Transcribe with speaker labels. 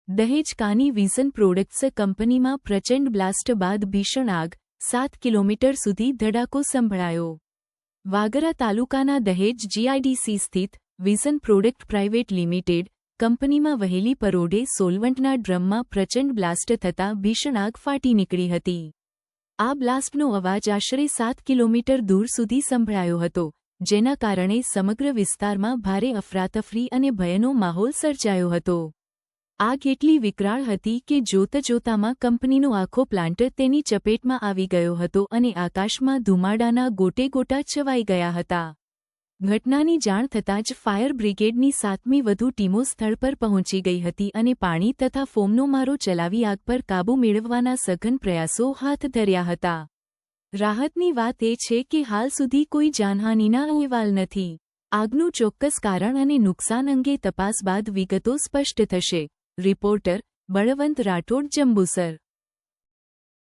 Speaker 1: દહેજ કાની vision products કંપનીમાં પ્રચંડ બ્લાસ્ટ બાદ ભીષણ આગ, 7 કિલોમીટર સુધી ધડાકો સંભળાયો. વાગરા તાલુકાના દહેજ જીઆઈડીસી સ્થિત વિઝન પ્રોડક્ટ પ્રાઇવેટ લિમિટેડ કંપનીમાં વહેલી પરોઢે સોલવન્ટના ડ્રમમાં પ્રચંડ બ્લાસ્ટ થતાં ભીષણ આગ ફાટી નીકળી હતી. આ બ્લાસ્ટનો અવાજ આશરે 7 કિલોમીટર દૂર સુધી સંભળાયો હતો, જેના કારણે સમગ્ર વિસ્તારમાં ભારે અફરાતફરી અને ભયનો માહોલ સર્જાયો હતો. આગ એટલી વિકરાળ હતી કે જોતજોતામાં કંપનીનો આખો પ્લાન્ટ તેની ચપેટમાં આવી ગયો હતો અને આકાશમાં ધુમાડાના ગોટેગોટા છવાઈ ગયા હતા. ઘટનાની જાણ થતાં જ ફાયર બ્રિગેડની 7મી વધુ ટીમો સ્થળ પર પહોંચી ગઈ હતી અને પાણી તથા ફોમનો મારો ચલાવી આગ પર કાબૂ મેળવવાના સઘન પ્રયાસો હાથ ધર્યા હતા. રાહતની વાત એ છે કે હાલ સુધી કોઈ જાનહાનિના અહેવાલ નથી. આગનું ચોક્કસ કારણ અને નુકસાન અંગે તપાસ બાદ વિગતો સ્પષ્ટ થશે. રિપોર્ટર બળવંત રાઠોડ, જંબુસર.